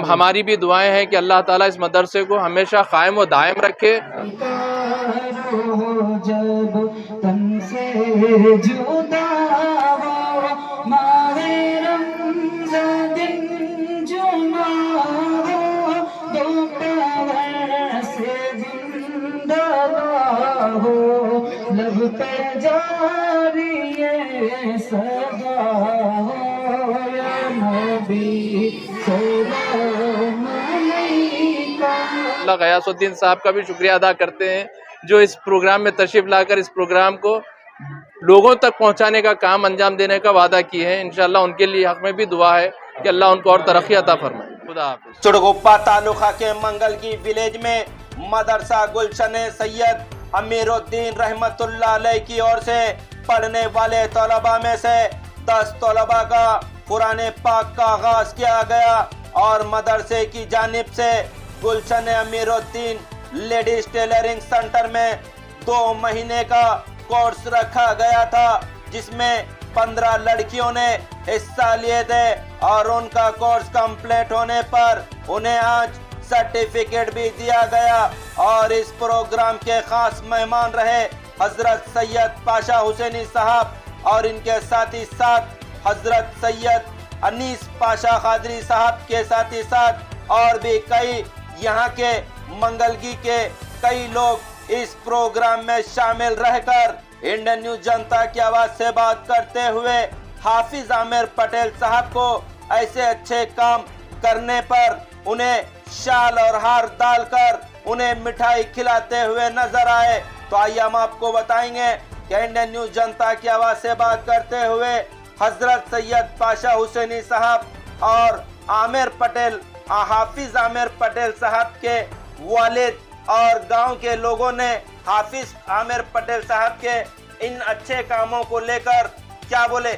ہماری بھی دعائیں ہیں کہ اللہ تعالیٰ اس مدرسے کو ہمیشہ قائم و دائم رکھے۔ جب تن سے جدا ہو ماہ رمضان دن جمعہ ہو دوپہر سے زندہ ہو لب پہ جاری صدا ہو یا نبی سلام علیکہ۔ اللہ غیاث الدین صاحب کا بھی شکریہ ادا کرتے ہیں جو اس پروگرام میں تشریف لا کر اس پروگرام کو لوگوں تک پہنچانے کا کام انجام دینے کا وعدہ کیے ہیں۔ انشاءاللہ ان کے لیے حق میں بھی دعا ہے کہ اللہ ان کو اور ترقی عطا فرمائے۔ خدا حافظ۔ چڑگپا تعلقہ کے منگلگی ولیج میں مدرسہ گلشن سید امیر الدین رحمت اللہ علیہ کی اور سے پڑھنے والے طلباء میں سے 10 طلباء کا قرآن پاک کا آغاز کیا گیا اور مدرسے کی جانب سے گلشن امیر الدین لیڈیز ٹیلرنگ سینٹر میں 2 مہینے کا کورس رکھا گیا تھا جس میں 15 لڑکیوں نے حصہ لیے تھے اور ان کا کورس کمپلیٹ ہونے پر انہیں آج سرٹیفکیٹ بھی دیا گیا اور اس پروگرام کے خاص مہمان رہے حضرت سید پاشا حسینی صاحب اور ان کے ساتھی ساتھ حضرت سید انیس پاشا قادری صاحب کے ساتھی ساتھ اور بھی کئی یہاں کے منگلگی کے کئی لوگ اس پروگرام میں شامل رہ کر انڈین نیوز جنتا کی آواز سے بات کرتے ہوئے حافظ عامر پٹیل صاحب کو ایسے اچھے کام کرنے پر انہیں شال اور ہار ڈال کر انہیں مٹھائی کھلاتے ہوئے نظر آئے۔ تو آئیے ہم آپ کو بتائیں گے کہ انڈین نیوز جنتا کی آواز سے بات کرتے ہوئے حضرت سید پاشا حسینی صاحب اور عامر پٹیل حافظ عامر پٹیل صاحب کے والد اور گاؤں کے لوگوں نے حافظ عامر پٹیل صاحب کے ان اچھے کاموں کو لے کر کیا بولے۔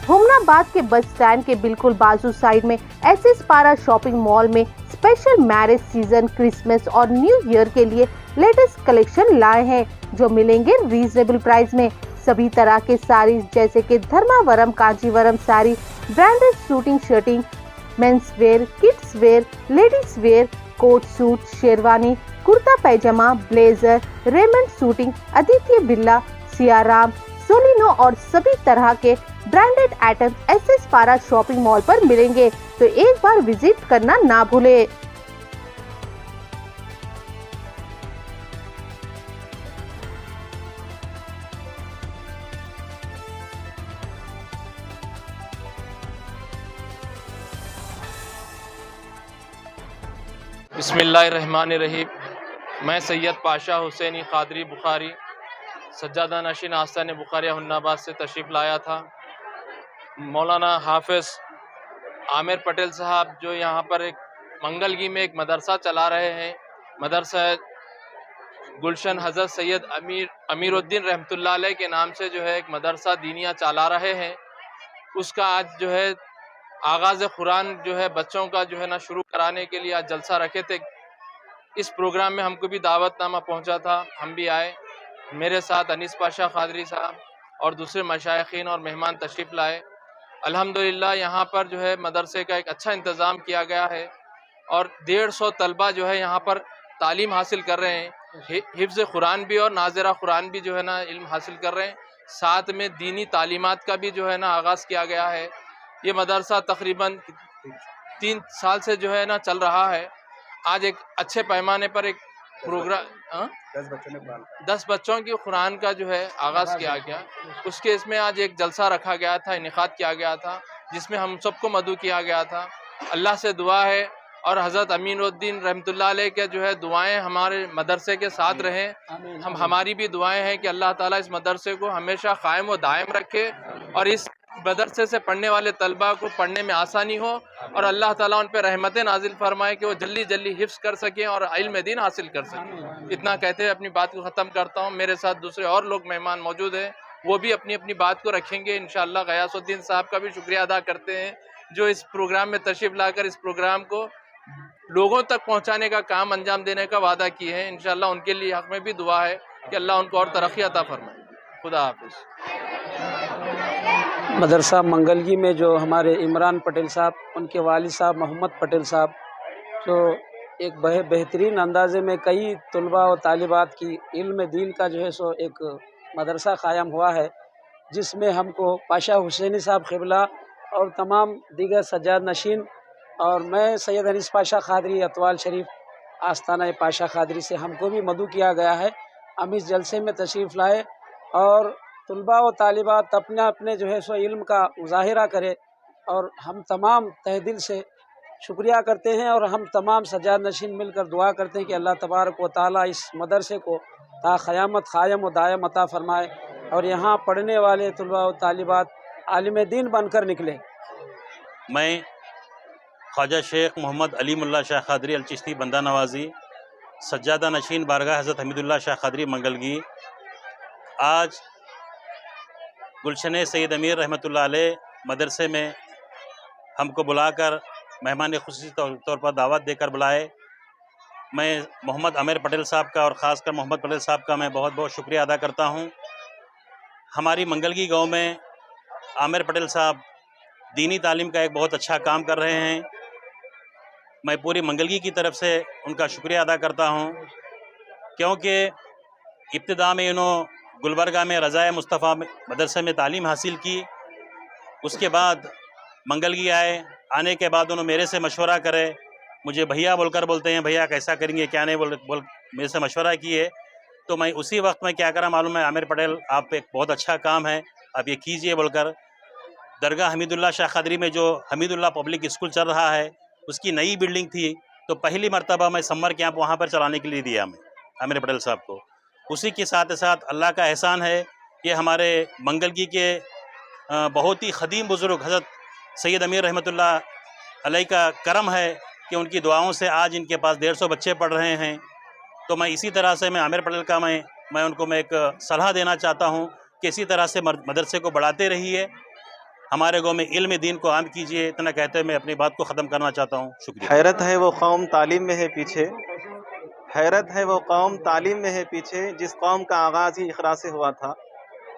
ہومناباد کے بس سٹینڈ کے بالکل بازو سائیڈ میں ایس ایس پارا شاپنگ مال میں اسپیشل میرج سیزن کرسمس اور نیو ایئر کے لیے لیٹسٹ کلیکشن لائے ہیں جو ملیں گے ریزنیبل پرائز میں۔ سبھی طرح کے ساڑیز جیسے کہ Dharmavaram Kanjivaram sari, branded suiting shirting, men's wear, kids wear, ladies wear, coat suit, sherwani, kurta pyjama, blazer, Raymond suiting, Aditya Birla, Siya Ram, سولینو اور سبھی طرح کے branded item S S Para shopping mall پر ملیں گے تو ایک بار وزٹ کرنا نہ بھولے۔ بسم اللہ الرحمن الرحیم۔ میں سید پاشا حسینی قادری بخاری سجادہ نشین آستان بخاری ہومناباد سے تشریف لایا تھا۔ مولانا حافظ عامر پٹیل صاحب جو یہاں پر ایک منگلگی میں ایک مدرسہ چلا رہے ہیں، مدرسہ گلشن حضرت سید امیر الدین رحمت اللہ علیہ کے نام سے جو ہے ایک مدرسہ دینیہ چلا رہے ہیں، اس کا آج جو ہے آغاز قرآن جو ہے بچوں کا جو ہے نا شروع کرانے کے لیے آج جلسہ رکھے تھے۔ اس پروگرام میں ہم کو بھی دعوت نامہ پہنچا تھا، ہم بھی آئے، میرے ساتھ انیس پاشا قادری صاحب اور دوسرے مشائخین اور مہمان تشریف لائے۔ الحمدللہ یہاں پر جو ہے مدرسے کا ایک اچھا انتظام کیا گیا ہے اور 150 طلبہ جو ہے یہاں پر تعلیم حاصل کر رہے ہیں، حفظ قرآن بھی اور ناظرہ قرآن بھی جو ہے نا علم حاصل کر رہے ہیں، ساتھ میں دینی تعلیمات کا بھی جو ہے نا آغاز کیا گیا ہے۔ یہ مدرسہ تقریباً 3 سال سے جو ہے نا چل رہا ہے۔ آج ایک اچھے پیمانے پر ایک پروگرام 10 بچوں کی قرآن کا جو ہے آغاز کیا گیا، اس کے اس میں آج ایک جلسہ رکھا گیا تھا، انعقاد کیا گیا تھا جس میں ہم سب کو مدعو کیا گیا تھا۔ اللہ سے دعا ہے اور حضرت امین الدین رحمت اللہ علیہ کے جو ہے دعائیں ہمارے مدرسے کے ساتھ رہیں، ہماری بھی دعائیں ہیں کہ اللہ تعالیٰ اس مدرسے کو ہمیشہ قائم و دائم رکھے اور اس مدرسے سے پڑھنے والے طلباء کو پڑھنے میں آسانی ہو اور اللہ تعالیٰ ان پہ رحمتیں نازل فرمائے کہ وہ جلدی جلدی حفظ کر سکیں اور علم دین حاصل کر سکیں۔ اتنا کہتے ہوئے اپنی بات کو ختم کرتا ہوں۔ میرے ساتھ دوسرے اور لوگ مہمان موجود ہیں، وہ بھی اپنی اپنی بات کو رکھیں گے انشاءاللہ۔ غیاث الدین صاحب کا بھی شکریہ ادا کرتے ہیں جو اس پروگرام میں تشریف لا کر اس پروگرام کو لوگوں تک پہنچانے کا کام انجام دینے کا وعدہ کیے ہیں۔ انشاءاللہ ان کے لیے حق میں بھی دعا ہے کہ اللہ ان کو اور ترقی عطا فرمائے۔ خدا حافظ۔ مدرسہ منگلگی میں جو ہمارے عمران پٹیل صاحب، ان کے والد صاحب محمد پٹیل صاحب، جو ایک بہترین اندازے میں کئی طلباء و طالبات کی علم دین کا جو ہے سو ایک مدرسہ قائم ہوا ہے، جس میں ہم کو پاشا حسینی صاحب قبلہ اور تمام دیگر سجاد نشین اور میں سید انیس پاشا قادری اتوال شریف آستانہ پاشا قادری سے ہم کو بھی مدعو کیا گیا ہے. ہم اس جلسے میں تشریف لائے اور طلباء و طالبات اپنے اپنے جو ہے سو علم کا مظاہرہ کرے، اور ہم تمام تہ دل سے شکریہ کرتے ہیں اور ہم تمام سجاد نشین مل کر دعا کرتے ہیں کہ اللہ تبارک و تعالیٰ اس مدرسے کو تا قیامت قائم و دائم عطا فرمائے اور یہاں پڑھنے والے طلباء و طالبات عالم دین بن کر نکلے. میں خواجہ شیخ محمد علیم اللہ شاہ قادری الچشتی بندہ نوازی، سجادہ نشین بارگاہ حضرت حمید اللہ شاہ قادری منگلگی، آج گلشن سید امیر رحمۃ اللہ علیہ مدرسے میں ہم کو بلا کر مہمان خصوصی طور پر دعوت دے کر بلائے. میں محمد عامر پٹیل صاحب کا اور خاص کر محمد پٹیل صاحب کا میں بہت بہت شکریہ ادا کرتا ہوں. ہماری منگلگی گاؤں میں عامر پٹیل صاحب دینی تعلیم کا ایک بہت اچھا کام کر رہے ہیں. میں پوری منگلگی کی طرف سے ان کا شکریہ ادا کرتا ہوں، کیونکہ ابتدا میں انہوں گلبرگہ میں رضائے مصطفیٰ مدرسے میں تعلیم حاصل کی، اس کے بعد منگلگی آئے. آنے کے بعد انہوں میرے سے مشورہ کرے، مجھے بھیا بول کر بولتے ہیں، بھیا کیسا کریں گے کیا نہیں بول میرے سے مشورہ کیے. تو میں اسی وقت میں کیا کرا معلوم ہے، عامر پٹیل آپ ایک بہت اچھا کام ہے، آپ یہ کیجئے بول کر درگاہ حمید اللہ شاہ قادری میں جو حمید اللہ پبلک اسکول چل رہا ہے اس کی نئی بلڈنگ تھی، تو پہلی مرتبہ میں سمر کیمپ وہاں پر چلانے کے لیے دیا میں عامر پٹیل صاحب کو. اسی کے ساتھ ساتھ اللہ کا احسان ہے کہ ہمارے منگلگی کے بہت ہی قدیم بزرگ حضرت سید امیر رحمۃ اللہ علیہ کا کرم ہے کہ ان کی دعاؤں سے آج ان کے پاس 150 بچے پڑھ رہے ہیں. تو میں اسی طرح سے میں عامر پٹیل کا میں ان کو میں ایک صلاح دینا چاہتا ہوں کہ اسی طرح سے مدرسے کو بڑھاتے رہیے، ہمارے گاؤں میں علم دین کو عام کیجیے. اتنا کہتے ہوئے میں اپنی بات کو ختم کرنا چاہتا ہوں. شکریہ. حیرت ہے وہ قوم تعلیم میں ہے پیچھے، حیرت ہے وہ قوم تعلیم میں ہے پیچھے، جس قوم کا آغاز ہی اقرا سے ہوا تھا.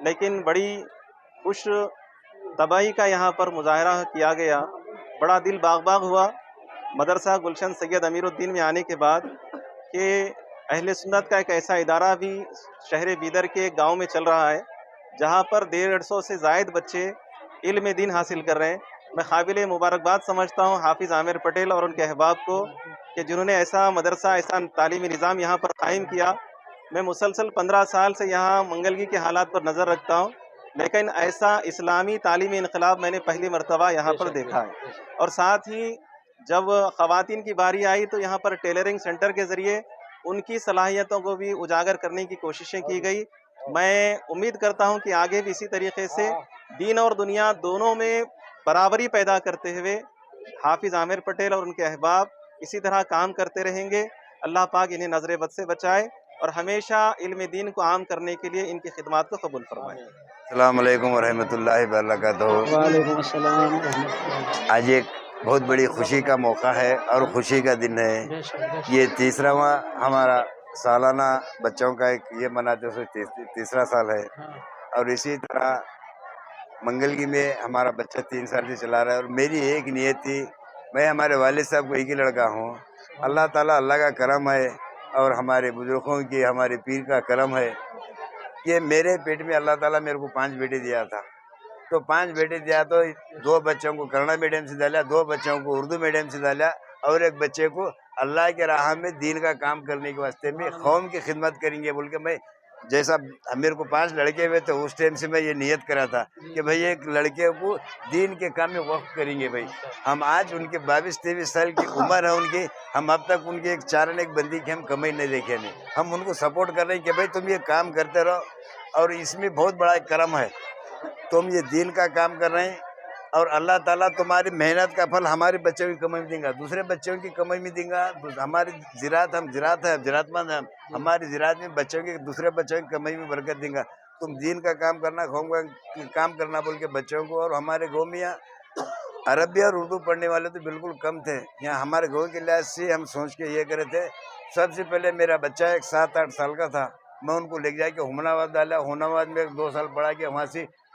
لیکن بڑی خوش طبعی کا یہاں پر مظاہرہ کیا گیا، بڑا دل باغ باغ ہوا مدرسہ گلشن سید امیر الدین میں آنے کے بعد کہ اہل سنت کا ایک ایسا ادارہ بھی شہر بیدر کے گاؤں میں چل رہا ہے جہاں پر 150 سے زائد بچے علم دین حاصل کر رہے ہیں. میں قابل مبارکباد سمجھتا ہوں حافظ عامر پٹیل اور ان کے احباب کو کہ جنہوں نے ایسا مدرسہ، ایسا تعلیمی نظام یہاں پر قائم کیا. میں مسلسل 15 سال سے یہاں منگلگی کے حالات پر نظر رکھتا ہوں، لیکن ایسا اسلامی تعلیمی انقلاب میں نے پہلی مرتبہ یہاں پر دیکھا ہے. اور ساتھ ہی جب خواتین کی باری آئی تو یہاں پر ٹیلرنگ سینٹر کے ذریعے ان کی صلاحیتوں کو بھی اجاگر کرنے کی کوششیں کی گئی. میں امید کرتا ہوں کہ آگے بھی اسی طریقے سے دین اور دنیا دونوں میں برابری پیدا کرتے ہوئے حافظ عامر پٹیل اور ان کے احباب اسی طرح کام کرتے رہیں گے. اللہ پاک انہیں نظر بد سے بچائے اور ہمیشہ علم دین کو عام کرنے کے لیے ان کی خدمات کو قبول فرمائے. السلام علیکم ورحمۃ اللہ وبرکاتہ. وعلیکم السلام ورحمۃ اللہ. آج ایک بہت بڑی خوشی کا موقع ہے اور خوشی کا دن ہے. یہ تیسراواں ہمارا سالانہ بچوں کا ایک یہ مناتے ہوئے تیسرا سال ہے، اور اسی طرح منگلگی میں ہمارا بچہ 3 سال سے چلا رہا ہے. اور میری ایک نیت تھی، میں ہمارے والد صاحب کو ایک ہی لڑکا ہوں. اللہ تعالیٰ اللہ کا کرم ہے اور ہمارے بزرگوں کی، ہمارے پیر کا کرم ہے کہ میرے پیٹ میں اللہ تعالیٰ میرے کو 5 بیٹے دیا تھا. تو 5 بیٹے دیا تو 2 بچوں کو کنڑا میڈیم سے ڈالا، 2 بچوں کو اردو میڈیم سے ڈالا، اور ایک بچے کو اللہ کے راہ میں دین کا کام کرنے کے واسطے میں قوم کی خدمت کریں گے بول کے میں، جیسا میرے کو 5 لڑکے ہوئے تو اس ٹائم سے میں یہ نیت کرا تھا کہ بھائی ایک لڑکے کو دین کے کام میں وقف کریں گے. بھائی ہم آج ان کے 22-23 سال کی عمر ہے ان کی، ہم اب تک ان کے ایک چارن ایک بندی کی ہم کمائی نہیں دیکھے نہیں. ہم ان کو سپورٹ کر رہے ہیں کہ بھائی تم یہ کام کرتے رہو، اور اس میں بہت بڑا ایک کرم ہے. تم یہ دین کا کام کر رہے ہیں اور اللہ تعالیٰ تمہاری محنت کا پھل ہمارے بچوں کی کمائی میں دیں گا، دوسرے بچوں کی کمائی میں دیں گا. ہماری زراعت، ہم زراعت ہے، زراعت مند ہیں، ہماری زراعت میں بچوں کی، دوسرے بچوں کی کمائی میں برکت دیں گا. تم دین کا کام کرنا، قوم کا کام کرنا بول کے بچوں کو. اور ہمارے گاؤں میں یہاں عربی اور اردو پڑھنے والے تو بالکل کم تھے. یہاں ہمارے گاؤں کے لحاظ سے ہم سوچ کے یہ کرے تھے، سب سے پہلے میرا بچہ ایک 7-8 سال کا تھا، میں ان کو لے جا کے ہمناواد ڈالا. ہمناواد میں 2 سال پڑھا کے وہاں سے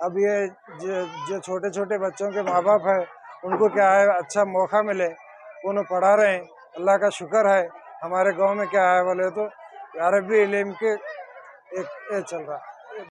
اب یہ جو چھوٹے چھوٹے بچوں کے ماں باپ ہیں ان کو کیا ہے اچھا موقع ملے، انہیں پڑھا رہے ہیں، اللہ کا شکر ہے۔ ہمارے گاؤں میں کیا ہے بولے تو عربی علم کے ایک چل رہا ہے۔